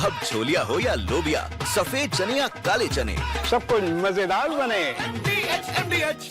अब छोलिया हो या लोबिया, सफेद चने या काले चने, सब कुछ मजेदार बने। MDH।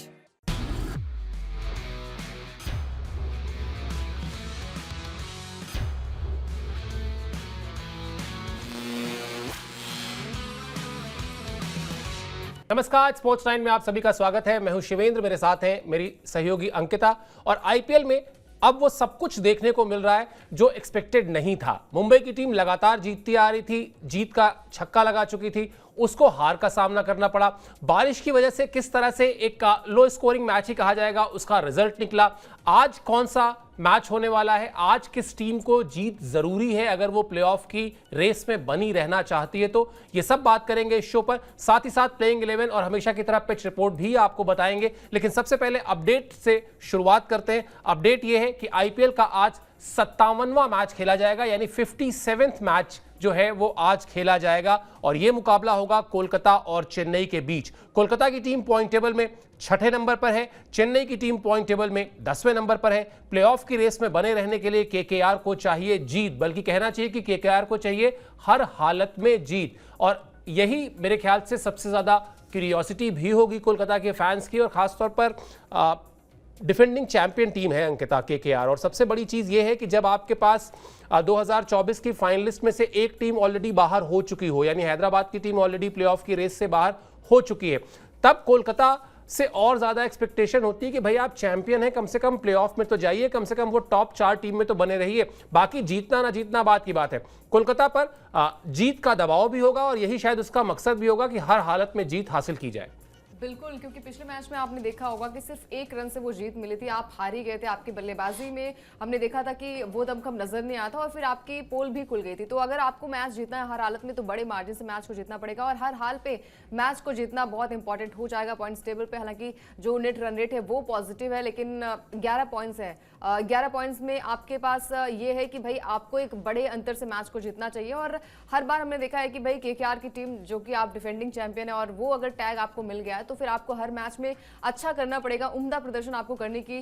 नमस्कार, स्पोर्ट्स 9 में आप सभी का स्वागत है। मैं हूं शिवेंद्र, मेरे साथ हैं मेरी सहयोगी अंकिता। और आईपीएल में अब वो सब कुछ देखने को मिल रहा है जो एक्सपेक्टेड नहीं था। मुंबई की टीम लगातार जीतती आ रही थी, जीत का छक्का लगा चुकी थी, उसको हार का सामना करना पड़ा। बारिश की वजह से किस तरह से एक लो स्कोरिंग मैच ही कहा जाएगा, उसका रिजल्ट निकला। आज कौन सा मैच होने वाला है, आज किस टीम को जीत जरूरी है अगर वो प्लेऑफ की रेस में बनी रहना चाहती है, तो ये सब बात करेंगे इस शो पर। साथ ही साथ प्लेइंग 11 और हमेशा की तरह पिच रिपोर्ट भी आपको बताएंगे। लेकिन सबसे पहले अपडेट से शुरुआत करते हैं। अपडेट ये है कि आईपीएल का आज 57वां मैच खेला जाएगा, यानी 57th मैच जो है वो आज खेला जाएगा। और यह मुकाबला होगा कोलकाता और चेन्नई के बीच। कोलकाता की टीम पॉइंट टेबल में 6ठे नंबर पर है, चेन्नई की टीम पॉइंट टेबल में 10वें नंबर पर है। प्लेऑफ की रेस में बने रहने के लिए केकेआर को चाहिए जीत, बल्कि कहना चाहिए कि केकेआर को चाहिए हर हालत में जीत। और यही मेरे ख्याल से सबसे ज्यादा क्यूरियोसिटी भी होगी कोलकाता के फैंस की, और खासतौर पर डिफेंडिंग चैंपियन टीम है अंकिता केकेआर। और सबसे बड़ी चीज यह है कि जब आपके पास 2024 की फाइनलिस्ट में से एक टीम ऑलरेडी बाहर हो चुकी हो, यानी हैदराबाद की टीम ऑलरेडी प्लेऑफ की रेस से बाहर हो चुकी है, तब कोलकाता से और ज्यादा एक्सपेक्टेशन होती है कि भाई आप चैंपियन हैं, कम से कम प्लेऑफ में तो जाइए, कम से कम वो टॉप 4 टीम में तो बने रहिए। बाकी जीतना ना जीतना बात की बात है। कोलकाता पर जीत का दबाव भी होगा और यही शायद उसका मकसद भी होगा कि हर हालत में जीत हासिल की जाए। बिल्कुल, क्योंकि पिछले मैच में आपने देखा होगा कि सिर्फ 1 रन से वो जीत मिली थी, आप हार ही गए थे। आपकी बल्लेबाजी में हमने देखा था कि वो दमखम नजर नहीं आता और फिर आपकी पोल भी खुल गई थी। तो अगर आपको मैच जीतना है हर हालत में, तो बड़े मार्जिन से मैच को जीतना पड़ेगा और हर हाल पे मैच को जीतना बहुत इंपॉर्टेंट हो जाएगा पॉइंट्स टेबल पे। हालांकि जो नेट रन रेट है वो पॉजिटिव है, लेकिन 11 पॉइंट्स है। 11 पॉइंट्स में आपके पास ये है कि भाई आपको एक बड़े अंतर से मैच को जीतना चाहिए। और हर बार हमने देखा है कि भाई केकेआर की टीम, जो कि आप डिफेंडिंग चैंपियन है, और वो अगर टैग आपको मिल गया है तो फिर आपको हर मैच में अच्छा करना पड़ेगा, उम्दा प्रदर्शन आपको करने की।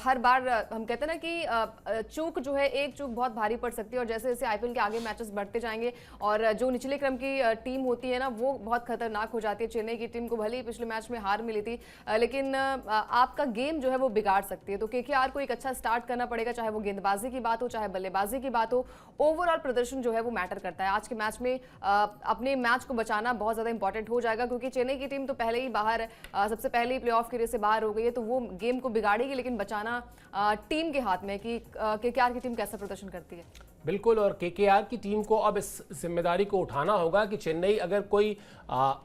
हर बार हम कहते हैं ना कि चूक जो है, एक चूक बहुत भारी पड़ सकती है। और जैसे जैसे आईपीएल के आगे मैचेस बढ़ते जाएंगे और जो निचले क्रम की टीम होती है ना, वो बहुत खतरनाक हो जाती है। चेन्नई की टीम को भले ही पिछले मैच में हार मिली थी, लेकिन आपका गेम जो है वो बिगाड़ सकती है। तो केकेआर को एक अच्छा स्टार्ट करना पड़ेगा, चाहे वो गेंदबाजी की बात हो, चाहे बल्लेबाजी की बात हो। ओवरऑल प्रदर्शन जो है वो मैटर करता है। आज के मैच में अपने मैच को बचाना बहुत ज्यादा इंपॉर्टेंट हो जाएगा, क्योंकि चेन्नई की टीम तो पहले ही बाहर, सबसे पहले ही प्लेऑफ की रेस से बाहर हो गई है, तो वो गेम को बिगाड़ेगी। लेकिन बचाना टीम के हाथ में कि केकेआर की टीम कैसा प्रदर्शन करती है। बिल्कुल, और केकेआर की टीम को अब इस जिम्मेदारी को उठाना होगा कि चेन्नई अगर कोई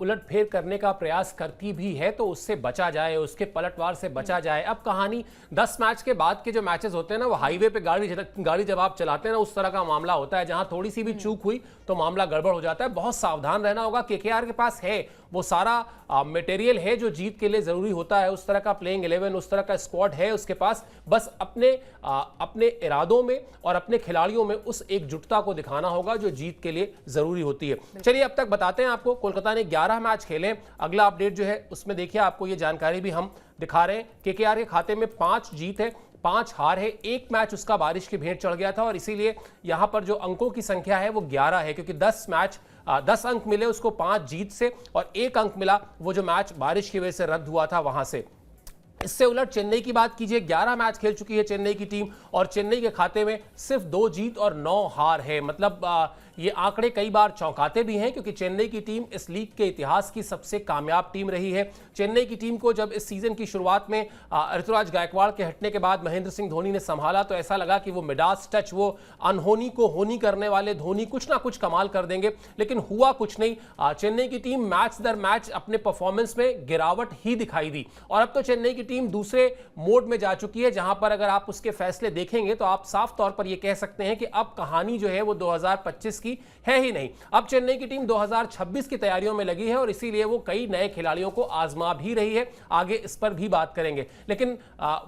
उलटफेर करने का प्रयास करती भी है तो उससे बचा जाए, उसके पलटवार से बचा जाए। अब कहानी 10 मैच के बाद के जो मैचेस होते हैं ना, वो हाईवे पे गाड़ी जब आप चलाते हैं ना, उस तरह का मामला होता है, जहां थोड़ी सी भी चूक हुई तो मामला गड़बड़ हो जाता है। बहुत सावधान रहना होगा। केकेआर के पास है वो सारा मटेरियल है जो जीत के लिए जरूरी होता है, उस तरह का प्लेइंग 11, उस तरह का स्क्वाड है उसके पास। बस अपने इरादों में और अपने खिलाड़ियों में उस एकजुटता को दिखाना होगा जो जीत के लिए जरूरी होती है। चलिए अब तक बताते हैं आपको। कोलकाता ने 11 मैच खेले। अगला अपडेट जो है उसमें देखिए, आपको ये जानकारी भी हम दिखा रहे हैं। केकेआर के खाते में 5 जीत है, 5 हार है। एक मैच उसका बारिश की भेंट चढ़ गया था और इसीलिए यहां पर जो अंकों की संख्या है वो 11 है, क्योंकि 10 अंक मिले उसको 5 जीत से, और 1 अंक मिला वो जो मैच बारिश की वजह से रद्द हुआ था वहां से। इससे उलट चेन्नई की बात कीजिए, 11 मैच खेल चुकी है चेन्नई की टीम और चेन्नई के खाते में सिर्फ 2 जीत और 9 हार है। मतलब ये आंकड़े कई बार चौंकाते भी हैं, क्योंकि चेन्नई की टीम इस लीग के इतिहास की सबसे कामयाब टीम रही है। चेन्नई की टीम को जब इस सीजन की शुरुआत में ऋतुराज गायकवाड़ के हटने के बाद महेंद्र सिंह धोनी ने संभाला तो ऐसा लगा कि वो मिडास टच, वो अनहोनी को होनी करने वाले धोनी कुछ ना कुछ कमाल कर देंगे, लेकिन हुआ कुछ नहीं। चेन्नई की टीम मैच दर मैच अपने परफॉर्मेंस में गिरावट ही दिखाई दी और अब तो चेन्नई की टीम दूसरे मोड में जा चुकी है, जहां पर अगर आप उसके फैसले देखेंगे तो आप साफ तौर पर यह कह सकते हैं कि अब कहानी जो है वो 2025 की है ही नहीं। अब चेन्नई की टीम 2026 की तैयारियों में लगी है और इसीलिए वो कई नए खिलाड़ियों को आजमा भी रही है। आगे इस पर भी बात करेंगे, लेकिन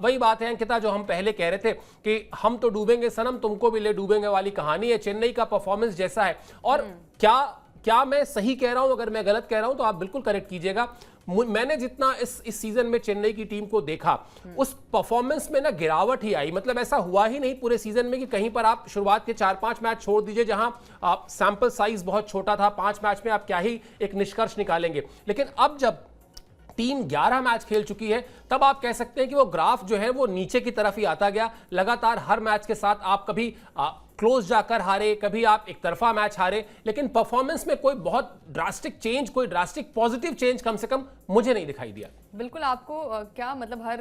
वही बात है अंकिता जो हम पहले कह रहे थे कि हम तो डूबेंगे सनम, तुमको भी ले डूबेंगे वाली कहानी है। चेन्नई का परफॉर्मेंस जैसा है, और क्या मैं सही कह रहा हूं, अगर मैं गलत कह रहा हूं तो आप बिल्कुल करेक्ट कीजिएगा। मैंने जितना इस सीजन में चेन्नई की टीम को देखा, उस परफॉर्मेंस में ना गिरावट ही आई। मतलब ऐसा हुआ ही नहीं पूरे सीजन में कि कहीं पर आप शुरुआत के 4-5 मैच छोड़ दीजिए जहां सैंपल साइज बहुत छोटा था, 5 मैच में आप क्या ही एक निष्कर्ष निकालेंगे। लेकिन अब जब टीम 11 मैच खेल चुकी है, तब आप कह सकते हैं कि वो ग्राफ जो है वो नीचे की तरफ ही आता गया। लगातार हर मैच के साथ आप कभी क्लोज जाकर हारे, कभी आप एक तरफा मैच हारे, लेकिन परफॉर्मेंस में कोई बहुत ड्रास्टिक चेंज, कोई ड्रास्टिक पॉजिटिव चेंज कम से कम मुझे नहीं दिखाई दिया। बिल्कुल, आपको क्या मतलब हर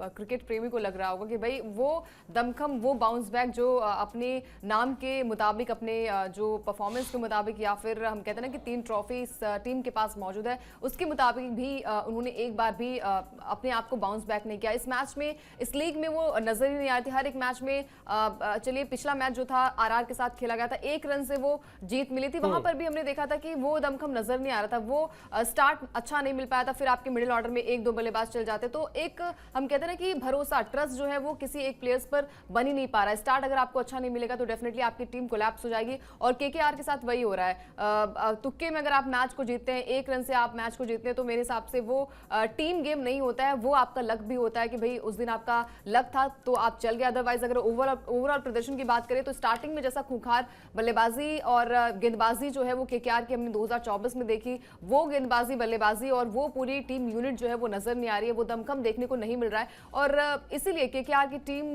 क्रिकेट प्रेमी को लग रहा होगा कि भाई वो दमखम, वो बाउंस बैक जो अपने नाम के मुताबिक, अपने जो परफॉर्मेंस के मुताबिक, या फिर हम कहते हैं ना कि 3 ट्रॉफी इस टीम के पास मौजूद है, उसके मुताबिक भी उन्होंने एक बार भी अपने आप को बाउंस बैक नहीं किया। इस मैच में, इस लीग में वो नजर ही नहीं आ रही थी। हर एक मैच में चलिए पिछला मैच जो था आरआर के साथ खेला गया था, 1 रन से वो जीत मिली थी, वहां पर भी हमने देखा था कि वो दमखम नजर नहीं आ रहा था। वो स्टार्ट अच्छा नहीं मिल पाया था, फिर आपके मिडिल ऑर्डर में 1-2 बल्लेबाज चल जाते, तो एक हम कहते हैं ना कि भरोसा, ट्रस्ट जो है वो किसी एक प्लेयर्स पर बन ही नहीं पा रहा है। स्टार्ट अगर आपको अच्छा नहीं मिलेगा तो डेफिनेटली आपकी टीम कोलैप्स हो जाएगी, और केकेआर के साथ वही हो रहा है। तुक्के में अगर आप मैच को जीतते हैं, 1 रन से आप मैच को जीतते हैं, तो मेरे हिसाब से वो टीम गेम नहीं होता है, वो आपका लक भी होता है कि भाई उस दिन आपका लक था तो आप चल गए। अदरवाइज अगर ओवरऑल प्रदर्शन की बात करें तो स्टार्टिंग में जैसा खूंखार बल्लेबाजी और गेंदबाजी जो है वो केकेआर की हमने 2024 में देखी, वो गेंदबाजी, बल्लेबाजी और वो पूरी टीम यूनिट जो है वो नजर नहीं आ रही है, वो दमखम देखने को नहीं मिल रहा है। और इसीलिए केकेआर की टीम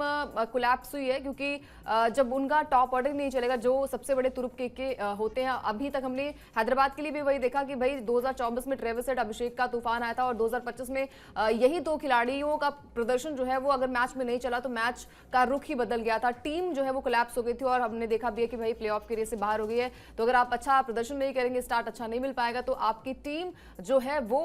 कोलैप्स हुई है, क्योंकि जब उनका टॉप ऑर्डर नहीं चलेगा, जो सबसे बड़े तुरुप के होते हैं। अभी तक हमने हैदराबाद के लिए भी वही देखा कि भाई 2024 में ट्रेविस हेड, अभिषेक का तूफान आया था, और 2025 में यही 2 खिलाड़ियों का प्रदर्शन जो है वो अगर मैच में नहीं चला तो मैच का रुख ही बदल गया था। टीम जो है वो कोलैप्स हो गई थी, और हमने देखा भी है कि भाई प्लेऑफ के रेस से बाहर हो गई है। तो अगर आप अच्छा प्रदर्शन नहीं करेंगे, स्टार्ट अच्छा नहीं मिल पाएगा, तो आपकी टीम जो है वो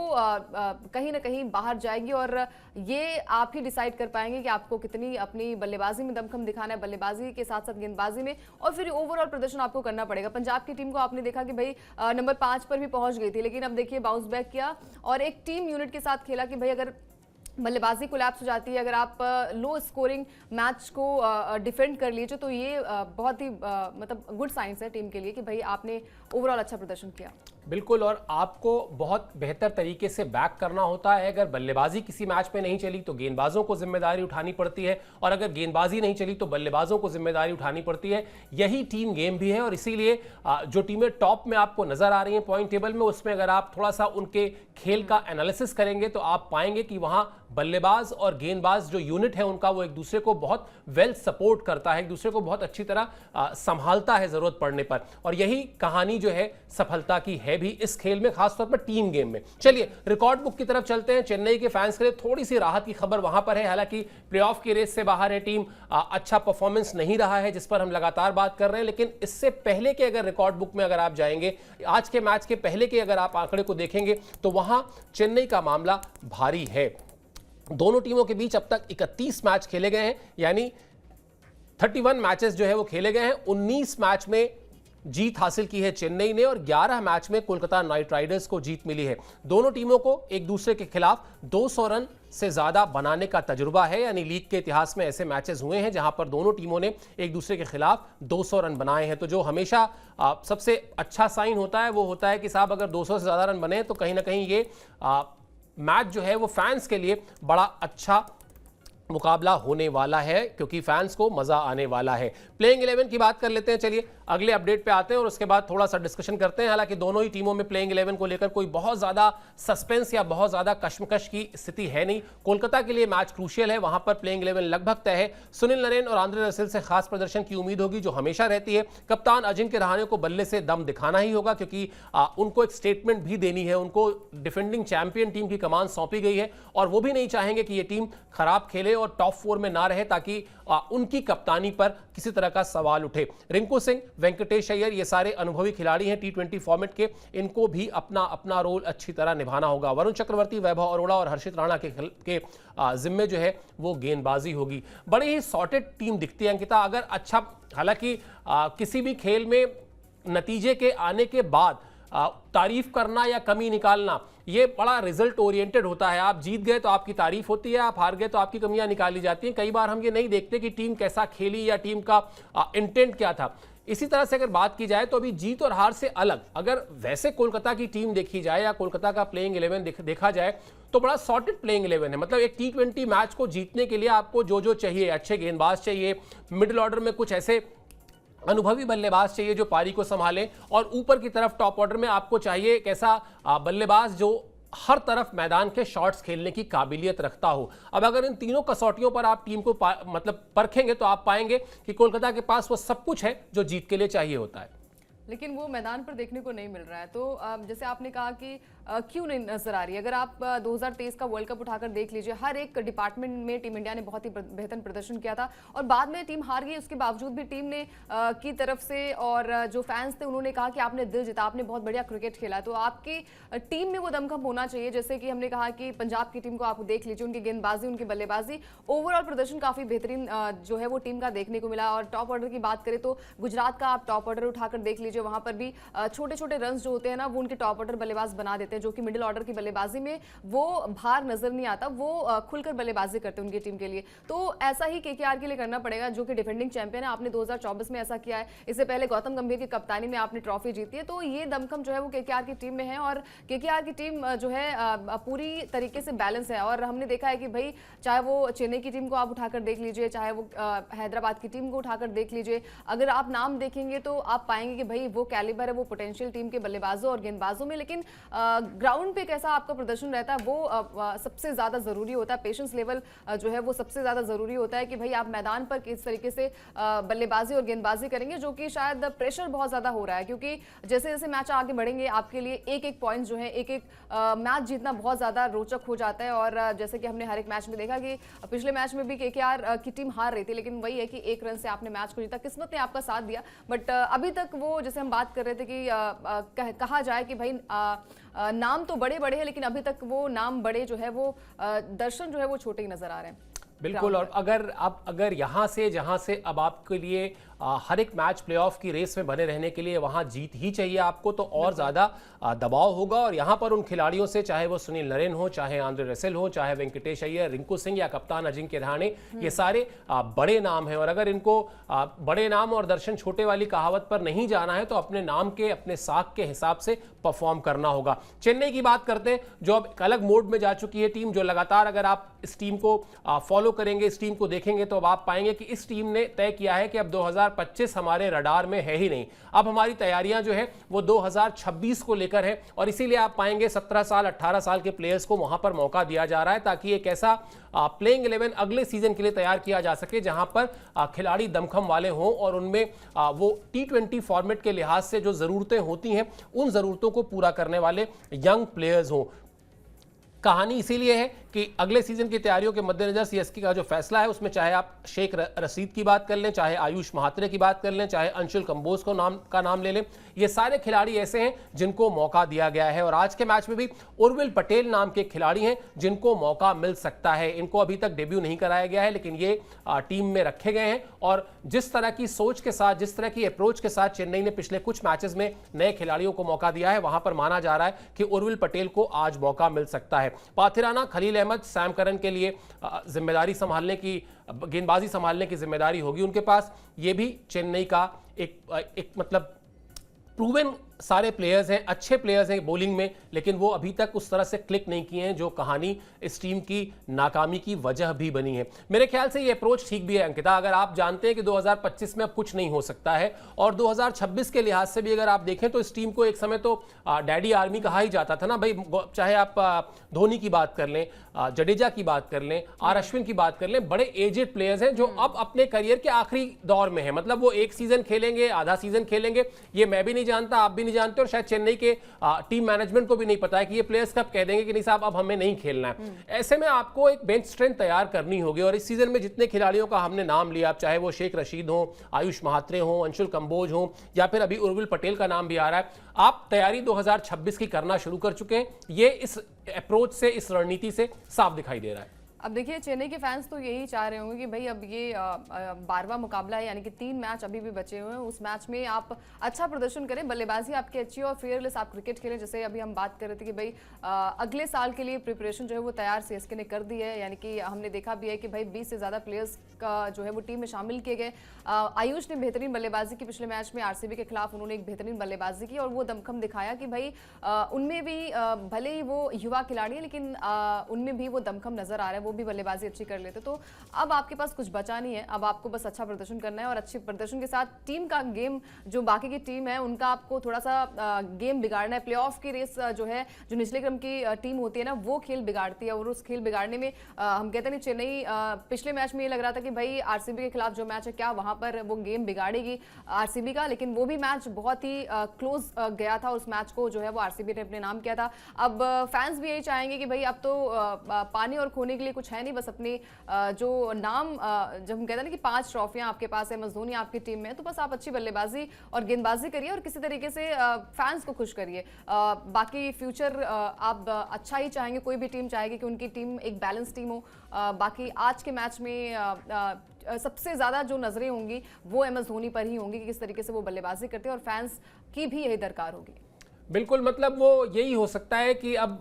कहीं ना कहीं बाहर जाएगी, और ये आप ही डिसाइड कर पाएंगे कि आपको कितनी अपनी बल्लेबाजी में दमखम दिखाना है, बल्लेबाजी के साथ साथ गेंदबाजी में, और फिर ओवरऑल प्रदर्शन आपको करना पड़ेगा। पंजाब की टीम को आपने देखा कि भाई नंबर 5 पर भी पहुंच गई थी, लेकिन अब देखिए बाउंस बैक किया और एक टीम यूनिट के साथ खेला कि भाई अगर बल्लेबाजी कोलैप्स हो जाती है, अगर आप लो स्कोरिंग मैच को डिफेंड कर लीजिए, तो ये बहुत ही मतलब गुड साइंस है टीम के लिए कि भाई आपने ओवरऑल अच्छा प्रदर्शन किया। बिल्कुल, और आपको बहुत बेहतर तरीके से बैक करना होता है। अगर बल्लेबाजी किसी मैच में नहीं चली तो गेंदबाजों को जिम्मेदारी उठानी पड़ती है, और अगर गेंदबाजी नहीं चली तो बल्लेबाजों को जिम्मेदारी उठानी पड़ती है। यही टीम गेम भी है, और इसीलिए जो टीमें टॉप में आपको नजर आ रही हैं पॉइंट टेबल में, उसमें अगर आप थोड़ा सा उनके खेल का एनालिसिस करेंगे तो आप पाएंगे कि वहां बल्लेबाज और गेंदबाज जो यूनिट है उनका, वो एक दूसरे को बहुत वेल सपोर्ट करता है, एक दूसरे को बहुत अच्छी तरह संभालता है जरूरत पड़ने पर। और यही कहानी जो है सफलता की है भी इस खेल में, खासतौर पर टीम गेम में। चलिए रिकॉर्ड बुक की तरफ चलते हैं। चेन्नई के फैंस के लिए थोड़ी सी राहत की खबर वहां पर है, हालांकि प्लेऑफ की रेस से बाहर है टीम, अच्छा परफॉर्मेंस नहीं रहा है जिस पर हम लगातार बात कर रहे हैं। लेकिन इससे पहले के अगर रिकॉर्ड बुक में अगर आप जाएंगे, आज के मैच के पहले के अगर आप आंकड़े को देखेंगे तो वहां चेन्नई का मामला भारी है। दोनों टीमों के बीच अब तक 31 मैच खेले गए हैं, यानी 31 मैचेस जो है वो खेले गए हैं। 19 मैच में जीत हासिल की है चेन्नई ने, और 11 मैच में कोलकाता नाइट राइडर्स को जीत मिली है। दोनों टीमों को एक दूसरे के खिलाफ 200 रन से ज्यादा बनाने का तजुर्बा है, यानी लीग के इतिहास में ऐसे मैचेस हुए हैं जहां पर दोनों टीमों ने एक दूसरे के खिलाफ 200 रन बनाए हैं। तो जो हमेशा सबसे अच्छा साइन होता है वो होता है कि साहब अगर 200 से ज्यादा रन बने तो कहीं ना कहीं ये मैच जो है वो फैंस के लिए बड़ा अच्छा मुकाबला होने वाला है, क्योंकि फैंस को मजा आने वाला है। प्लेइंग 11 की बात कर लेते हैं। चलिए अगले अपडेट पे आते हैं और उसके बाद थोड़ा सा डिस्कशन करते हैं। हालांकि दोनों ही टीमों में प्लेइंग 11 को लेकर कोई बहुत ज्यादा सस्पेंस या बहुत ज्यादा कश्मकश की स्थिति है नहीं। कोलकाता के लिए मैच क्रूशियल है, वहां पर प्लेइंग 11 लगभग तय है। सुनील नरेन और आंद्रे रसेल से खास प्रदर्शन की उम्मीद होगी, जो हमेशा रहती है। कप्तान अजिंक्य रहाणे को बल्ले से दम दिखाना ही होगा, क्योंकि उनको एक स्टेटमेंट भी देनी है। उनको डिफेंडिंग चैंपियन टीम की कमान सौंपी गई है, और वो भी नहीं चाहेंगे कि ये टीम खराब खेले और टॉप 4 में ना रहे, ताकि उनकी कप्तानी पर किसी तरह का सवाल उठे। रिंकू सिंह, वेंकटेश अय्यर, ये सारे अनुभवी खिलाड़ी हैं T20 फॉर्मेट के, इनको भी अपना अपना रोल अच्छी तरह निभाना होगा। वरुण चक्रवर्ती, वैभव अरोड़ा और हर्षित राणा के जिम्मे जो है वो गेंदबाजी होगी। बड़ी ही सॉर्टेड टीम दिखती है अंकिता। अगर अच्छा, हालांकि किसी भी खेल में नतीजे के आने के बाद तारीफ करना या कमी निकालना, ये बड़ा रिजल्ट ओरिएंटेड होता है। आप जीत गए तो आपकी तारीफ होती है, आप हार गए तो आपकी कमियां निकाली जाती हैं। कई बार हम ये नहीं देखते कि टीम कैसा खेली या टीम का इंटेंट क्या था। इसी तरह से अगर बात की जाए तो अभी जीत और हार से अलग अगर वैसे कोलकाता की टीम देखी जाए या कोलकाता का प्लेइंग 11 देखा जाए तो बड़ा सॉर्टेड प्लेइंग 11 है। मतलब एक T20 मैच को जीतने के लिए आपको जो जो चाहिए, अच्छे गेंदबाज चाहिए, मिडिल ऑर्डर में कुछ ऐसे अनुभवी बल्लेबाज चाहिए जो पारी को संभालें, और ऊपर की तरफ टॉप ऑर्डर में आपको चाहिए एक ऐसा बल्लेबाज जो हर तरफ मैदान के शॉट्स खेलने की काबिलियत रखता हो। अब अगर इन तीनों कसौटियों पर आप टीम को मतलब परखेंगे तो आप पाएंगे कि कोलकाता के पास वो सब कुछ है जो जीत के लिए चाहिए होता है, लेकिन वो मैदान पर देखने को नहीं मिल रहा है। तो जैसे आपने कहा कि क्यों नहीं नजर आ रही है, अगर आप 2023 का वर्ल्ड कप उठाकर देख लीजिए, हर एक डिपार्टमेंट में टीम इंडिया ने बहुत ही बेहतर प्रदर्शन किया था और बाद में टीम हार गई। उसके बावजूद भी टीम ने की तरफ से और जो फैंस थे उन्होंने कहा कि आपने दिल जीता, आपने बहुत बढ़िया क्रिकेट खेला। तो आपकी टीम में वो दमखम होना चाहिए। जैसे कि हमने कहा कि पंजाब की टीम को आप देख लीजिए, उनकी गेंदबाजी, उनकी बल्लेबाजी, ओवरऑल प्रदर्शन काफी बेहतरीन जो है वो टीम का देखने को मिला। और टॉप ऑर्डर की बात करें तो गुजरात का आप टॉप ऑर्डर उठाकर देख लीजिए, वहां पर भी छोटे छोटे रन जो होते हैं ना वो उनके टॉप ऑर्डर बल्लेबाज बना देते हैं, जो कि मिडिल ऑर्डर की बल्लेबाजी में वो भार नजर नहीं आता, वो खुलकर बल्लेबाजी करते हैं उनकी टीम के लिए। तो ऐसा ही केकेआर के लिए करना पड़ेगा जो कि डिफेंडिंग चैंपियन है। आपने 2024 में ऐसा किया है, इससे पहले गौतम गंभीर की कप्तानी में आपने ट्रॉफी जीती है। तो ये दमखम जो है वो केकेआर की टीम में है और केकेआर की टीम जो है पूरी तरीके से बैलेंस है। और हमने देखा है कि भाई चाहे वो चेन्नई की टीम को आप उठाकर देख लीजिए, चाहे वो हैदराबाद की टीम को उठाकर देख लीजिए, अगर आप नाम देखेंगे तो आप पाएंगे कि भाई वो कैलिबर है वो पोटेंशियल टीम के बल्लेबाजों और गेंदबाजों में। लेकिन ग्राउंड पे कैसा आपका प्रदर्शन रहता है वो सबसे ज्यादा जरूरी होता है। पेशेंस लेवल जो है वो सबसे ज्यादा जरूरी होता है कि भाई आप मैदान पर किस तरीके से बल्लेबाजी और गेंदबाजी करेंगे, जो कि शायद प्रेशर बहुत ज्यादा हो रहा है क्योंकि जैसे जैसे मैच आगे बढ़ेंगे आपके लिए एक एक पॉइंट जो है, एक एक मैच जीतना बहुत ज्यादा रोचक हो जाता है। और जैसे कि हमने हर एक मैच में देखा कि पिछले मैच में भी केकेआर की टीम हार रही थी, लेकिन वही है कि एक रन से आपने मैच को जीता, किस्मत ने आपका साथ दिया। बट अभी तक वो जैसे हम बात कर रहे थे कि कहा जाए कि भाई नाम तो बड़े बड़े हैं, लेकिन अभी तक वो नाम बड़े जो है वो दर्शन जो है वो छोटे ही नजर आ रहे हैं। बिल्कुल। और अगर यहाँ से जहाँ से अब आपके लिए हर एक मैच प्लेऑफ की रेस में बने रहने के लिए वहाँ जीत ही चाहिए आपको, तो और ज़्यादा दबाव होगा। और यहाँ पर उन खिलाड़ियों से, चाहे वो सुनील नरेन हो, चाहे आंद्रे रसेल हो, चाहे वेंकटेश अय्यर, रिंकू सिंह या कप्तान अजिंक्य रहाणे, ये सारे बड़े नाम हैं। और अगर इनको बड़े नाम और दर्शन छोटे वाली कहावत पर नहीं जाना है तो अपने नाम के, अपने साख के हिसाब से परफॉर्म करना होगा। चेन्नई की बात करते हैं जो अब एक अलग मोड में जा चुकी है टीम, जो लगातार अगर आप इस टीम को फॉलो करेंगे, इस टीम को देखेंगे तो अब आप पाएंगे कि इस टीम ने तय किया है कि अब 2025 हमारे रडार में है ही नहीं, अब हमारी तैयारियां जो है वो 2026 को लेकर है। और इसीलिए आप पाएंगे 17 साल 18 साल के प्लेयर्स को वहां पर मौका दिया जा रहा है ताकि एक ऐसा प्लेइंग 11 अगले सीजन के लिए तैयार किया जा सके जहां पर खिलाड़ी दमखम वाले हों और उनमें वो T20 फॉर्मेट के लिहाज से जो जरूरतें होती हैं उन जरूरतों को पूरा करने वाले यंग प्लेयर्स हों। कहानी इसीलिए है कि अगले सीजन की तैयारियों के मद्देनजर सीएसके का जो फैसला है उसमें चाहे आप शेख रशीद की बात कर लें, चाहे आयुष महात्रे की बात कर लें, चाहे अंशुल कंबोज को नाम ले लें, ये सारे खिलाड़ी ऐसे हैं जिनको मौका दिया गया है। और आज के मैच में भी उर्विल पटेल नाम के खिलाड़ी हैं जिनको मौका मिल सकता है। इनको अभी तक डेब्यू नहीं कराया गया है, लेकिन ये टीम में रखे गए हैं। और जिस तरह की सोच के साथ, जिस तरह की अप्रोच के साथ चेन्नई ने पिछले कुछ मैचेस में नए खिलाड़ियों को मौका दिया है, वहां पर माना जा रहा है कि उर्विल पटेल को आज मौका मिल सकता है। पाथिराना, खलील अहमद, सैम करन के लिए जिम्मेदारी संभालने की, गेंदबाजी संभालने की जिम्मेदारी होगी उनके पास। ये भी चेन्नई का एक मतलब प्रूवन सारे प्लेयर्स हैं, अच्छे प्लेयर्स हैं बॉलिंग में, लेकिन वो अभी तक उस तरह से क्लिक नहीं किए हैं जो कहानी इस टीम की नाकामी की वजह भी बनी है। मेरे ख्याल से ये अप्रोच ठीक भी है अंकिता। अगर आप जानते हैं कि 2025 में अब कुछ नहीं हो सकता है और 2026 के लिहाज से भी अगर आप देखें तो इस टीम को एक समय तो डैडी आर्मी कहा ही जाता था ना भाई। चाहे आप धोनी की बात कर लें, जडेजा की बात कर लें, आर अश्विन की बात कर लें, बड़े एजेड प्लेयर्स हैं जो अब अपने करियर के आखिरी दौर में है। मतलब वो एक सीजन खेलेंगे, आधा सीजन खेलेंगे, ये मैं भी नहीं जानता, आप भी नहीं जानते, और शायद चेन्नई के टीम मैनेजमेंट को भी नहीं पता है कि ये प्लेयर्स कब कह देंगे कि नहीं साहब अब हमें नहीं खेलना है। ऐसे में आपको एक बेंच स्ट्रेंथ तैयार करनी होगी। और इस सीजन में जितने खिलाड़ियों का हमने नाम लिया, चाहे वो शेख रशीद हो, आयुष महात्रे हो, अंशुल कंबोज हो, या फिर अभी उर्विल पटेल का नाम भी आ रहा है, आप तैयारी 2026 की करना शुरू कर चुके हैं। ये इस अप्रोच से, इस रणनीति से साफ दिखाई दे रहा है। अब देखिए चेन्नई के फैंस तो यही चाह रहे होंगे कि भाई अब ये 12वां मुकाबला है, यानी कि 3 मैच अभी भी बचे हुए हैं, उस मैच में आप अच्छा प्रदर्शन करें, बल्लेबाजी आपकी अच्छी और फेयरलेस आप क्रिकेट खेलें। जैसे अभी हम बात कर रहे थे कि भाई अगले साल के लिए प्रिपरेशन जो है वो तैयार सीएसके ने कर दी है, यानी कि हमने देखा भी है कि भाई 20 से ज़्यादा प्लेयर्स का जो है वो टीम में शामिल किए गए। आयुष ने बेहतरीन बल्लेबाजी की पिछले मैच में आरसीबी के खिलाफ, उन्होंने एक बेहतरीन बल्लेबाजी की और वो दमखम दिखाया कि भाई उनमें भी भले ही वो युवा खिलाड़ी है लेकिन उनमें भी वो दमखम नजर आ रहा है, वो भी बल्लेबाजी अच्छी कर लेते। तो अब आपके पास कुछ बचा नहीं है, अब आपको बस अच्छा प्रदर्शन करना है और अच्छे प्रदर्शन के साथ टीम का गेम, जो बाकी की टीम है उनका आपको थोड़ा सा गेम बिगाड़ना है। प्लेऑफ की रेस जो है, जो निचले क्रम की टीम होती है ना, वो खेल बिगाड़ती है और उस खेल बिगाड़ने में हम कहते हैं चेन्नई पिछले मैच में ये लग रहा था कि भाई आरसीबी के खिलाफ जो मैच है क्या वहां पर वो गेम बिगाड़ेगी आरसीबी का, लेकिन वो भी मैच बहुत ही क्लोज गया था। उस मैच को जो है वो आरसीबी ने अपने नाम किया था। अब फैंस भी यही चाहेंगे कि भाई अब तो पाने और खोने के लिए कुछ है नहीं, बस अपने जो नाम, जब हम कहते हैं ना कि 5 ट्रॉफियां आपके पास है, एमएस धोनी आपकी टीम में है, तो बस आप अच्छी बल्लेबाजी और गेंदबाजी करिए और किसी तरीके से फैंस को खुश करिए। बाकी फ्यूचर आप अच्छा ही चाहेंगे, कोई भी टीम चाहेगी कि उनकी टीम एक बैलेंस टीम हो। बाकी आज के मैच में सबसे ज़्यादा जो नज़रें होंगी वो एमएस धोनी पर ही होंगी कि किस तरीके से वो बल्लेबाजी करते हैं और फैंस की भी यही दरकार होगी। बिल्कुल, मतलब वो यही हो सकता है कि अब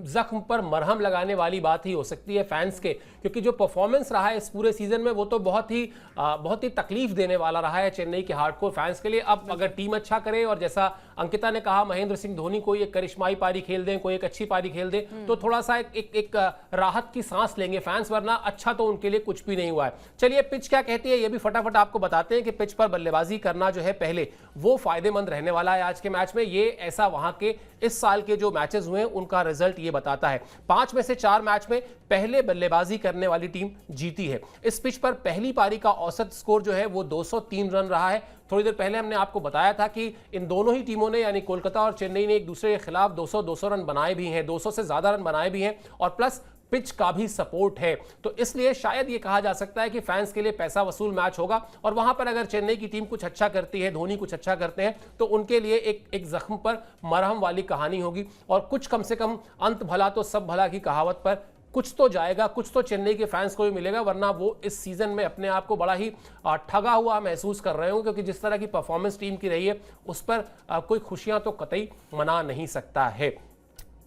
जख्म पर मरहम लगाने वाली बात ही हो सकती है फैंस के, क्योंकि जो परफॉर्मेंस रहा है इस पूरे सीजन में वो तो बहुत ही तकलीफ देने वाला रहा है चेन्नई के हार्डकोर फैंस के लिए। अब अगर टीम अच्छा करे और जैसा अंकिता ने कहा महेंद्र सिंह धोनी कोई एक करिश्माई पारी खेल दें, कोई एक अच्छी पारी खेल दें, तो थोड़ा सा एक राहत की सांस लेंगे फैंस, वरना अच्छा तो उनके लिए कुछ भी नहीं हुआ है। चलिए पिच क्या कहती है ये भी फटाफट आपको बताते हैं कि पिच पर बल्लेबाजी करना जो है पहले वो फायदेमंद रहने वाला है आज के मैच में। ये ऐसा वहां के इस साल के जो मैचेस हुए हैं उनका रिजल्ट ये बताता है। 5 में से 4 मैच में पहले बल्लेबाजी करने वाली टीम जीती है। इस पिच पर पहली पारी का औसत स्कोर जो है वो 203 रन रहा है। थोड़ी देर पहले हमने आपको बताया था कि इन दोनों ही टीमों ने यानी कोलकाता और चेन्नई ने एक दूसरे के खिलाफ 200 रन बनाए भी हैं, 200 से ज्यादा रन बनाए भी हैं और प्लस पिच का भी सपोर्ट है। तो इसलिए शायद ये कहा जा सकता है कि फैंस के लिए पैसा वसूल मैच होगा और वहां पर अगर चेन्नई की टीम कुछ अच्छा करती है, धोनी कुछ अच्छा करते हैं, तो उनके लिए एक जख्म पर मरहम वाली कहानी होगी और कुछ कम से कम अंत भला तो सब भला की कहावत पर कुछ तो जाएगा, कुछ तो चेन्नई के फैंस को भी मिलेगा, वरना वो इस सीजन में अपने आप को बड़ा ही ठगा हुआ महसूस कर रहे हो, क्योंकि जिस तरह की परफॉर्मेंस टीम की रही है उस पर कोई खुशियां तो कतई मना नहीं सकता है।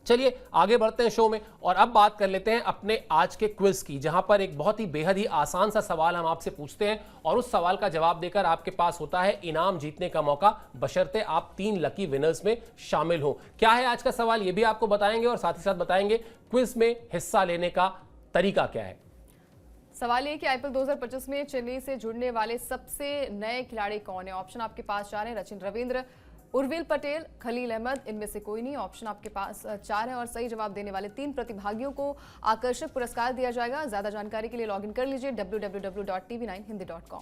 चलिए आगे बढ़ते हैं शो में और अब बात कर लेते हैं अपने आज के क्विज की, जहां पर एक बहुत ही बेहद ही आसान सा सवाल हम आपसे पूछते हैं और उस सवाल का जवाब देकर आपके पास होता है इनाम जीतने का मौका, बशर्ते आप 3 लकी विनर्स में शामिल हो। क्या है आज का सवाल ये भी आपको बताएंगे और साथ ही साथ बताएंगे क्विज में हिस्सा लेने का तरीका क्या है। सवाल ये कि आईपीएल 2025 में चेन्नई से जुड़ने वाले सबसे नए खिलाड़ी कौन है। ऑप्शन आपके पास 4 है, रचिन रविंद्र, उर्विल पटेल, खलील अहमद, इनमें से कोई नहीं। ऑप्शन आपके पास 4 है और सही जवाब देने वाले 3 प्रतिभागियों को आकर्षक पुरस्कार दिया जाएगा। ज्यादा जानकारी के लिए लॉगिन कर लीजिए www.tv9hindi.com।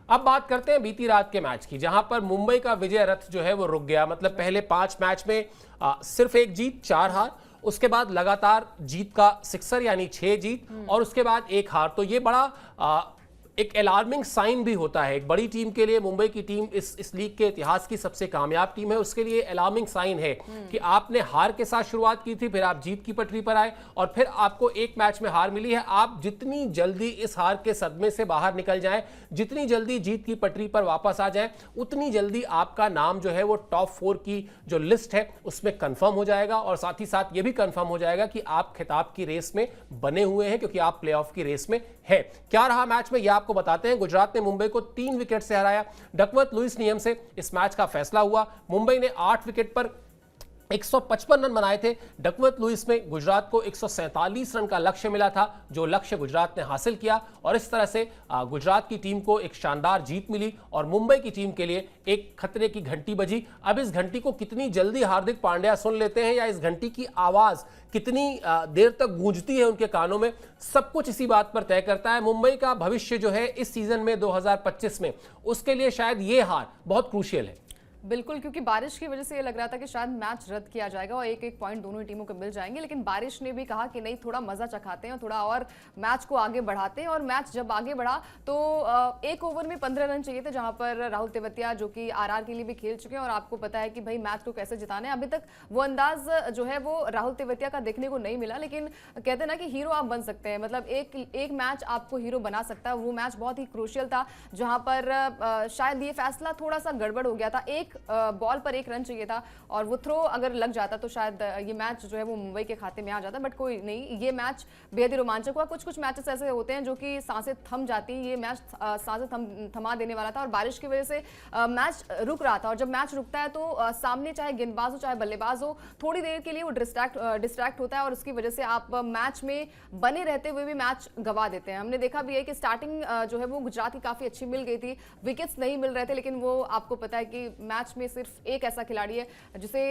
अब बात करते हैं बीती रात के मैच की, जहां पर मुंबई का विजय रथ जो है वो रुक गया। मतलब पहले 5 मैच में सिर्फ 1 जीत 4 हार, उसके बाद लगातार जीत का 6 यानी 6 जीत और उसके बाद 1 हार। तो ये बड़ा एक अलार्मिंग साइन भी होता है एक बड़ी टीम के लिए। मुंबई की टीम इस लीग के इतिहास की सबसे कामयाब टीम है, उसके लिए अलार्मिंग साइन है कि आपने हार के साथ शुरुआत की थी, फिर आप जीत की पटरी पर आए और फिर आपको 1 मैच में हार मिली है। आप जितनी जल्दी इस हार के सदमे से बाहर निकल जाएं, जितनी जल्दी जीत की पटरी पर वापस आ जाएं, उतनी जल्दी आपका नाम जो है वो टॉप 4 की जो लिस्ट है उसमें कंफर्म हो जाएगा और साथ ही साथ ये भी कंफर्म हो जाएगा कि आप खिताब की रेस में बने हुए हैं, क्योंकि आप प्लेऑफ की रेस में है। क्या रहा मैच में यह आपको बताते हैं। गुजरात ने मुंबई को 3 विकेट से हराया। डकवर्थ लुइस नियम से इस मैच का फैसला हुआ। मुंबई ने 8 विकेट पर 155 रन बनाए थे। डकवर्थ लुइस में गुजरात को 147 रन का लक्ष्य मिला था, जो लक्ष्य गुजरात ने हासिल किया और इस तरह से गुजरात की टीम को एक शानदार जीत मिली और मुंबई की टीम के लिए एक खतरे की घंटी बजी। अब इस घंटी को कितनी जल्दी हार्दिक पांड्या सुन लेते हैं या इस घंटी की आवाज कितनी देर तक गूंजती है उनके कानों में, सब कुछ इसी बात पर तय करता है। मुंबई का भविष्य जो है इस सीजन में 2025 में, उसके लिए शायद ये हार बहुत क्रूशियल है। बिल्कुल, क्योंकि बारिश की वजह से ये लग रहा था कि शायद मैच रद्द किया जाएगा और एक एक पॉइंट दोनों ही टीमों को मिल जाएंगे, लेकिन बारिश ने भी कहा कि नहीं, थोड़ा मजा चखाते हैं और थोड़ा और मैच को आगे बढ़ाते हैं। और मैच जब आगे बढ़ा तो एक ओवर में 15 रन चाहिए थे, जहां पर राहुल तेवतिया जो कि आरआर के लिए भी खेल चुके हैं और आपको पता है कि भाई मैच को कैसे जिताना है। अभी तक वो अंदाज जो है वो राहुल तेवतिया का देखने को नहीं मिला, लेकिन कहते हैं ना कि हीरो आप बन सकते हैं, मतलब एक मैच आपको हीरो बना सकता है। वो मैच बहुत ही क्रूशियल था, जहां पर शायद ये फैसला थोड़ा सा गड़बड़ हो गया था। एक बॉल पर 1 रन चाहिए था और वो थ्रो अगर लग जाता तो शायद ये मैच जो है वो मुंबई के खाते में आ जाता, बट कोई नहीं, ये मैच बेहद ही रोमांचक हुआ। कुछ मैचेस ऐसे होते हैं जो कि सांसें थम जाती हैं, ये मैच सांसें थमा देने वाला था और बारिश की वजह से मैच रुक रहा था। और जब मैच रुकता है तो सामने चाहे गेंदबाज हो चाहे बल्लेबाज हो, थोड़ी देर के लिए वो डिस्ट्रैक्ट होता है और उसकी वजह से आप मैच में बने रहते हुए भी मैच गवा देते हैं। हमने देखा भी है कि स्टार्टिंग जो है वो गुजरात की काफी अच्छी मिल गई थी, विकेट्स नहीं मिल रहे थे, लेकिन वो आपको पता है कि मैच में सिर्फ एक ऐसा खिलाड़ी है जिसे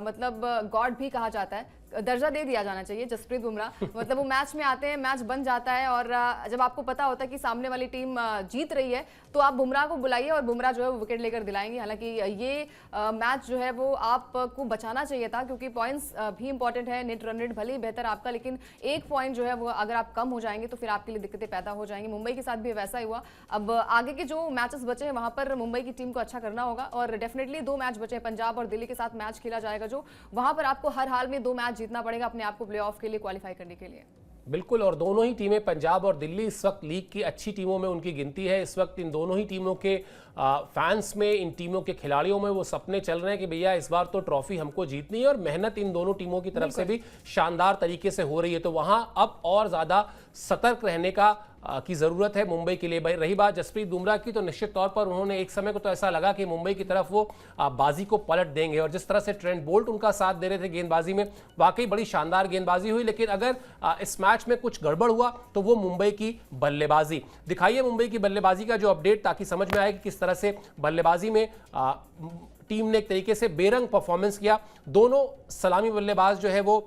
मतलब गॉड भी कहा जाता है, दर्जा दे दिया जाना चाहिए, जसप्रीत बुमराह। मतलब वो मैच में आते हैं, मैच बन जाता है और जब आपको पता होता है कि सामने वाली टीम जीत रही है तो आप बुमराह को बुलाइए और बुमराह जो है वो विकेट लेकर दिलाएंगे। हालांकि ये मैच जो है वो आपको बचाना चाहिए था, क्योंकि पॉइंट्स भी इंपॉर्टेंट है। नेट रन रेट भले ही बेहतर आपका, लेकिन एक पॉइंट जो है वो अगर आप कम हो जाएंगे तो फिर आपके लिए दिक्कतें पैदा हो जाएंगी। मुंबई के साथ भी वैसा ही हुआ। अब आगे के जो मैचेस बचे हैं वहां पर मुंबई की टीम को अच्छा करना होगा और डेफिनेटली 2 मैच बचे हैं, पंजाब और दिल्ली के साथ मैच खेला जाएगा, जो वहां पर आपको हर हाल में 2 मैच जीतना पड़ेगा अपने आप को प्लेऑफ के लिए क्वालिफाई करने के लिए। बिल्कुल, और दोनों ही टीमें पंजाब और दिल्ली इस वक्त लीग की अच्छी टीमों में उनकी गिनती है। इस वक्त इन दोनों ही टीमों के फैंस में, इन टीमों के खिलाड़ियों में वो सपने चल रहे हैं कि भैया इस बार तो ट्रॉफी हमको जीतनी है, और मेहनत इन दोनों टीमों की तरफ से भी शानदार तरीके से हो रही है। तो वहां अब और ज्यादा सतर्क रहने की जरूरत है मुंबई के लिए। रही बात जसप्रीत बुमराह की, तो निश्चित तौर पर उन्होंने एक समय को तो ऐसा लगा कि मुंबई की तरफ वो बाजी को पलट देंगे, और जिस तरह से ट्रेंट बोल्ट उनका साथ दे रहे थे गेंदबाजी में, वाकई बड़ी शानदार गेंदबाजी हुई। लेकिन अगर इस मैच में कुछ गड़बड़ हुआ तो वो मुंबई की बल्लेबाजी। दिखाइए मुंबई की बल्लेबाजी का जो अपडेट, ताकि समझ में आए कि किस तरह से बल्लेबाजी में टीम ने एक तरीके से बेरंग परफॉर्मेंस किया। दोनों सलामी बल्लेबाज जो है वो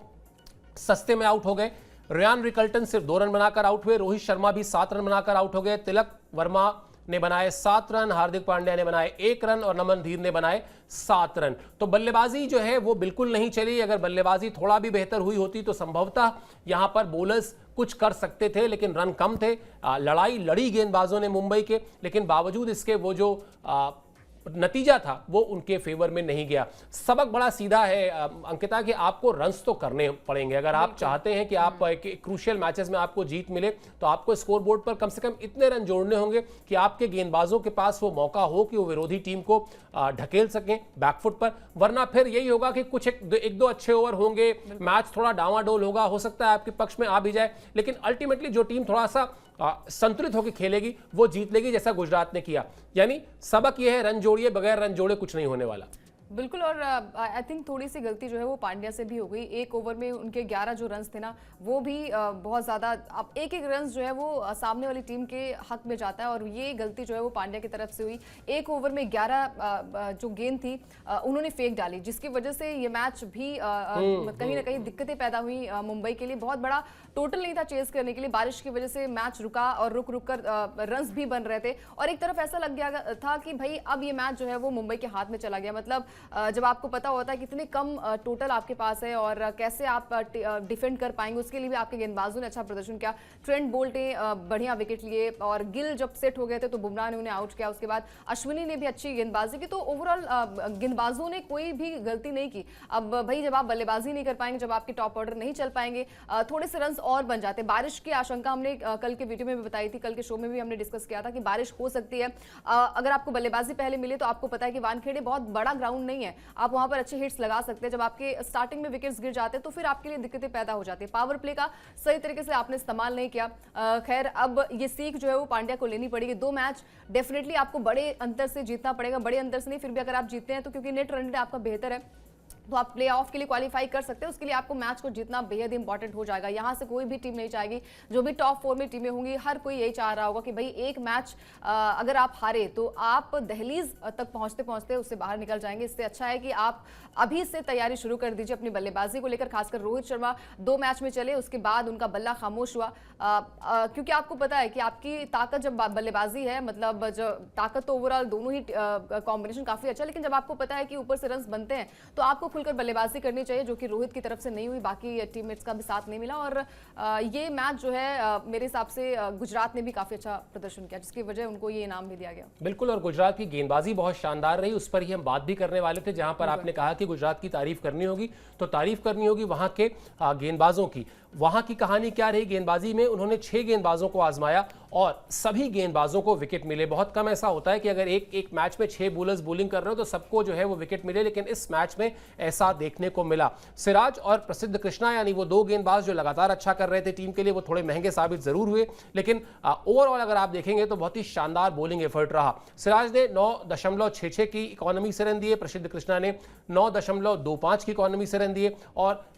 सस्ते में आउट हो गए। रियान रिकल्टन सिर्फ 2 रन बनाकर आउट हुए, रोहित शर्मा भी 7 रन बनाकर आउट हो गए, तिलक वर्मा ने बनाए 7 रन, हार्दिक पांड्या ने बनाए 1 रन और नमन धीर ने बनाए 7 रन। तो बल्लेबाजी जो है वो बिल्कुल नहीं चली। अगर बल्लेबाजी थोड़ा भी बेहतर हुई होती तो संभवतः यहां पर बोलर्स कुछ कर सकते थे, लेकिन रन कम थे। लड़ाई लड़ी गेंदबाजों ने मुंबई के, लेकिन बावजूद इसके वो जो नतीजा था वो उनके फेवर में नहीं गया। सबक बड़ा सीधा है अंकिता, कि आपको रन्स तो करने पड़ेंगे। अगर आप चाहते हैं कि आप क्रूशियल मैचेस में आपको जीत मिले, तो आपको स्कोरबोर्ड पर कम से कम इतने रन जोड़ने होंगे कि आपके गेंदबाजों के पास वो मौका हो कि वो विरोधी टीम को ढकेल सकें बैकफुट पर। वरना फिर यही होगा कि कुछ एक दो अच्छे ओवर होंगे, मैच थोड़ा डावाडोल होगा, हो सकता है आपके पक्ष में आ भी जाए, लेकिन अल्टीमेटली जो टीम थोड़ा सा संतुलित होकर खेलेगी वो जीत लेगी, जैसा गुजरात ने किया। यानी सबक यह है, रन जोड़िए, बगैर रन जोड़े कुछ नहीं होने वाला। बिल्कुल, और आई थिंक थोड़ी सी गलती जो है वो पांड्या से भी हो गई। एक ओवर में उनके 11 जो रन्स थे ना, वो भी बहुत ज़्यादा, अब एक रन्स जो है वो सामने वाली टीम के हक में जाता है, और ये गलती जो है वो पांड्या की तरफ से हुई। एक ओवर में 11 जो गेंद थी उन्होंने फेंक डाली, जिसकी वजह से ये मैच भी कहीं ना कहीं दिक्कतें पैदा हुई मुंबई के लिए। बहुत बड़ा टोटल नहीं था चेस करने के लिए, बारिश की वजह से मैच रुका और रुक कर रन्स भी बन रहे थे, और एक तरफ ऐसा लग गया था कि भाई अब ये मैच जो है वो मुंबई के हाथ में चला गया। मतलब जब आपको पता होता है कितने कम टोटल आपके पास है और कैसे आप डिफेंड कर पाएंगे, उसके लिए भी आपके गेंदबाजों ने अच्छा प्रदर्शन किया। ट्रेंट बोल्ट ने बढ़िया विकेट लिए, और गिल जब सेट हो गए थे तो बुमराह ने उन्हें आउट किया। उसके बाद अश्विनी ने भी अच्छी गेंदबाजी की। तो ओवरऑल गेंदबाजों ने कोई भी गलती नहीं की। अब भाई जब आप बल्लेबाजी नहीं कर पाएंगे, जब आपके टॉप ऑर्डर नहीं चल पाएंगे, थोड़े से रन और बन जाते। बारिश की आशंका हमने कल के वीडियो में भी बताई थी, कल के शो में भी हमने डिस्कस किया था कि बारिश हो सकती है। अगर आपको बल्लेबाजी पहले मिले तो आपको पता है कि वानखेड़े बहुत बड़ा ग्राउंड नहीं है, आप वहां पर अच्छे हिट्स लगा सकते हैं। जब आपके स्टार्टिंग में विकेट्स गिर जाते हैं तो फिर आपके लिए दिक्कतें पैदा हो जाती है। पावर प्ले का सही तरीके से आपने इस्तेमाल नहीं किया। खैर, अब ये सीख जो है वो पांड्या को लेनी पड़ेगी। 2 मैच डेफिनेटली आपको बड़े अंतर से जीतना पड़ेगा, बड़े अंतर से नहीं, फिर भी अगर आप जीतते हैं तो, क्योंकि नेट रन रेट आपका बेहतर है, तो आप प्ले ऑफ के लिए क्वालिफाई कर सकते हैं। उसके लिए आपको मैच को जीतना बेहद इंपॉर्टेंट हो जाएगा। यहाँ से कोई भी टीम नहीं चाहेगी, जो भी टॉप 4 में टीमें होंगी, हर कोई यही चाह रहा होगा कि भाई एक मैच अगर आप हारे तो आप दहलीज तक पहुंचते पहुंचते उससे बाहर निकल जाएंगे। इससे अच्छा है कि आप अभी से तैयारी शुरू कर दीजिए अपनी बल्लेबाजी को लेकर। खासकर रोहित शर्मा 2 मैच में चले, उसके बाद उनका बल्ला खामोश हुआ, क्योंकि आपको पता है कि आपकी ताकत जब बल्लेबाजी है, मतलब जो ताकत तो ओवरऑल दोनों ही कॉम्बिनेशन काफी अच्छा है, लेकिन जब आपको पता है कि ऊपर से रन बनते हैं तो आपको खुलकर बल्लेबाजी करनी चाहिए, जो कि रोहित की तरफ से नहीं हुई। बाकी टीममेट्स का भी साथ नहीं मिला और ये मैच जो है मेरे हिसाब से गुजरात ने भी काफी अच्छा प्रदर्शन किया, जिसकी वजह उनको ये इनाम भी दिया गया। बिल्कुल, और गुजरात की गेंदबाजी बहुत शानदार रही, उस पर ही हम बात भी करने वाले थे। जहां पर आपने कहा कि गुजरात की तारीफ करनी होगी, तो तारीफ करनी होगी वहां के गेंदबाजों की। वहां की कहानी क्या रही गेंदबाजी में? उन्होंने 6 गेंदबाजों को आजमाया और सभी गेंदबाजों को विकेट मिले। बहुत कम ऐसा होता है कि अगर एक मैच में 6 बॉलर्स बॉलिंग कर रहे हो तो सबको जो है वो विकेट मिले, लेकिन इस मैच में ऐसा देखने को मिला। सिराज और प्रसिद्ध कृष्णा, यानी वो 2 गेंदबाज जो लगातार अच्छा कर रहे थे टीम के लिए, वो थोड़े महंगे साबित जरूर हुए, लेकिन ओवरऑल अगर आप देखेंगे तो बहुत ही शानदार बॉलिंग एफर्ट रहा। सिराज ने 9.66 की इकोनॉमी से रन दिए, प्रसिद्ध कृष्णा ने 9.25 की इकोनॉमी से रन दिए, और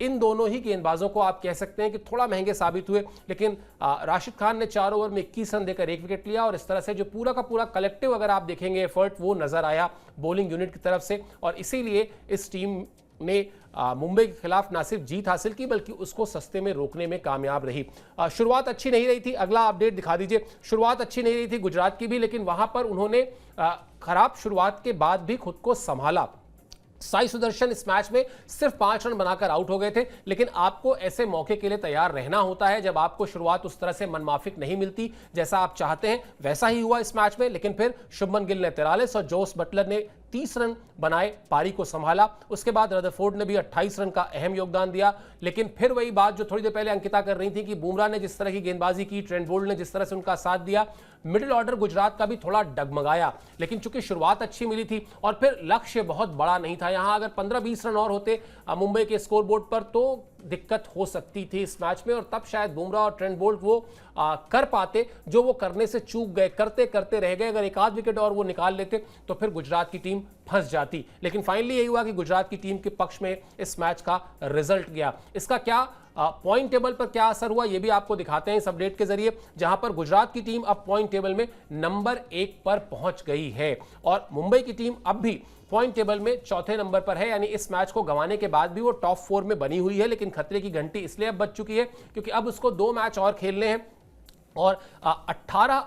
इन दोनों ही गेंदबाजों को आप कह सकते हैं कि थोड़ा महंगे साबित हुए, लेकिन राशिद खान ने 4 ओवर में 21 रन देकर 1 विकेट लिया। और इस तरह से जो पूरा का पूरा कलेक्टिव अगर आप देखेंगे एफर्ट, वो नजर आया बॉलिंग यूनिट की तरफ से, और इसीलिए इस टीम ने मुंबई के खिलाफ ना सिर्फ जीत हासिल की बल्कि उसको सस्ते में रोकने में कामयाब रही। शुरुआत अच्छी नहीं रही थी, अगला अपडेट दिखा दीजिए। शुरुआत अच्छी नहीं रही थी गुजरात की भी, लेकिन वहां पर उन्होंने खराब शुरुआत के बाद भी खुद को संभाला। साई सुदर्शन इस मैच में सिर्फ 5 रन बनाकर आउट हो गए थे, लेकिन आपको ऐसे मौके के लिए तैयार रहना होता है जब आपको शुरुआत उस तरह से मनमाफिक नहीं मिलती जैसा आप चाहते हैं। वैसा ही हुआ इस मैच में, लेकिन फिर शुभमन गिल ने 43 और जोस बटलर ने 30 रन बनाए, पारी को संभाला। उसके बाद रदरफोर्ड ने भी 28 रन का अहम योगदान दिया, लेकिन फिर वही बात जो थोड़ी देर पहले अंकिता कर रही थी कि बुमराह ने जिस तरह की गेंदबाजी की, ट्रेंट बोल्ट ने जिस तरह से उनका साथ दिया, मिडिल ऑर्डर गुजरात का भी थोड़ा डगमगाया। लेकिन चूंकि शुरुआत अच्छी मिली थी और फिर लक्ष्य बहुत बड़ा नहीं था, यहां अगर 15-20 रन और होते मुंबई के स्कोरबोर्ड पर तो दिक्कत हो सकती थी इस मैच में, और तब शायद बुमराह और ट्रेंट बोल्ट वो कर पाते जो वो करने से चूक गए, करते करते रह गए। अगर एक आध विकेट और वो निकाल लेते तो फिर गुजरात की टीम फंस जाती, लेकिन फाइनली यही हुआ कि गुजरात की टीम के पक्ष में इस मैच का रिजल्ट गया। इसका क्या पॉइंट टेबल पर क्या असर हुआ ये भी आपको दिखाते हैं इस अपडेट के जरिए, जहां पर गुजरात की टीम अब पॉइंट टेबल में नंबर 1 पर पहुंच गई है और मुंबई की टीम अब भी पॉइंट टेबल में 4थे नंबर पर है। यानी इस मैच को गंवाने के बाद भी वो टॉप 4 में बनी हुई है, लेकिन खतरे की घंटी इसलिए अब बज चुकी है क्योंकि अब उसको 2 मैच और खेलने हैं और 18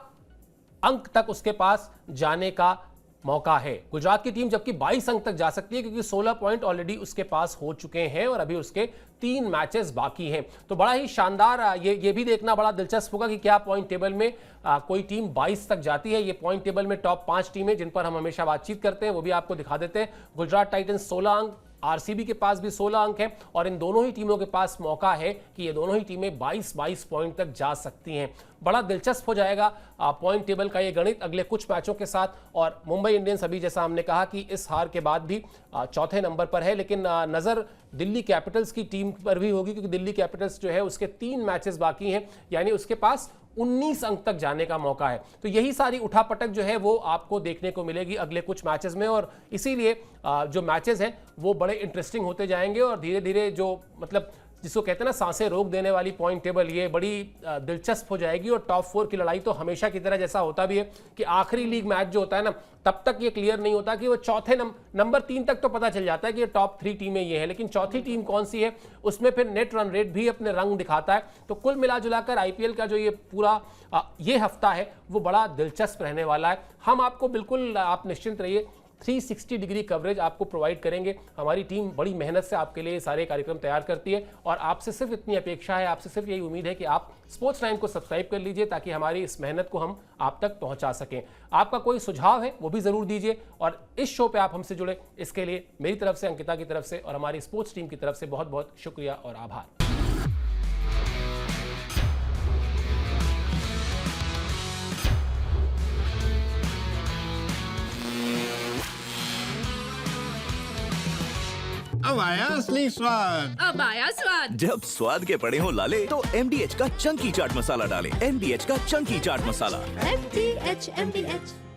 अंक तक उसके पास जाने का मौका है। गुजरात की टीम जबकि 22 अंक तक जा सकती है क्योंकि 16 पॉइंट ऑलरेडी उसके पास हो चुके हैं और अभी उसके 3 मैचेस बाकी हैं। तो बड़ा ही शानदार, ये भी देखना बड़ा दिलचस्प होगा कि क्या पॉइंट टेबल में कोई टीम 22 तक जाती है। ये पॉइंट टेबल में टॉप 5 टीमें जिन पर हम हमेशा बातचीत करते हैं वो भी आपको दिखा देते हैं। गुजरात टाइटंस 16 अंक, आरसीबी के पास भी 16 अंक हैं और इन दोनों ही टीमों के पास मौका है कि ये दोनों ही टीमें 22-22 पॉइंट तक जा सकती हैं। बड़ा दिलचस्प हो जाएगा पॉइंट टेबल का ये गणित अगले कुछ मैचों के साथ। और मुंबई इंडियंस अभी जैसा हमने कहा कि इस हार के बाद भी 4थे नंबर पर है, लेकिन नजर दिल्ली कैपिटल्स की टीम पर भी होगी क्योंकि दिल्ली कैपिटल्स जो है उसके 3 मैचेस बाकी हैं, यानी उसके पास 19 अंक तक जाने का मौका है। तो यही सारी उठापटक जो है वो आपको देखने को मिलेगी अगले कुछ मैचेस में और इसीलिए जो मैचेस हैं वो बड़े इंटरेस्टिंग होते जाएंगे और धीरे धीरे जो मतलब जिसको कहते हैं ना सांसें रोक देने वाली पॉइंट टेबल, ये बड़ी दिलचस्प हो जाएगी। और टॉप 4 की लड़ाई तो हमेशा की तरह जैसा होता भी है कि आखिरी लीग मैच जो होता है ना तब तक ये क्लियर नहीं होता कि वो चौथे नंबर 3 तक तो पता चल जाता है कि ये टॉप 3 टीमें ये है, लेकिन चौथी टीम कौन सी है उसमें फिर नेट रन रेट भी अपने रंग दिखाता है। तो कुल मिला जुलाकर आईपीएल का जो ये पूरा ये हफ्ता है वो बड़ा दिलचस्प रहने वाला है। हम आपको बिल्कुल, आप निश्चिंत रहिए, 360 डिग्री कवरेज आपको प्रोवाइड करेंगे। हमारी टीम बड़ी मेहनत से आपके लिए सारे कार्यक्रम तैयार करती है और आपसे सिर्फ इतनी अपेक्षा है, आपसे सिर्फ यही उम्मीद है कि आप स्पोर्ट्स लाइन को सब्सक्राइब कर लीजिए ताकि हमारी इस मेहनत को हम आप तक पहुंचा सकें। आपका कोई सुझाव है वो भी जरूर दीजिए और इस शो पे आप हमसे जुड़े इसके लिए मेरी तरफ से, अंकिता की तरफ से और हमारी स्पोर्ट्स टीम की तरफ से बहुत बहुत शुक्रिया और आभार। अब आया असली स्वाद। अब आया स्वाद। जब स्वाद के पड़े हो लाले तो MDH का चंकी चाट मसाला डालें। MDH का चंकी चाट मसाला। MDH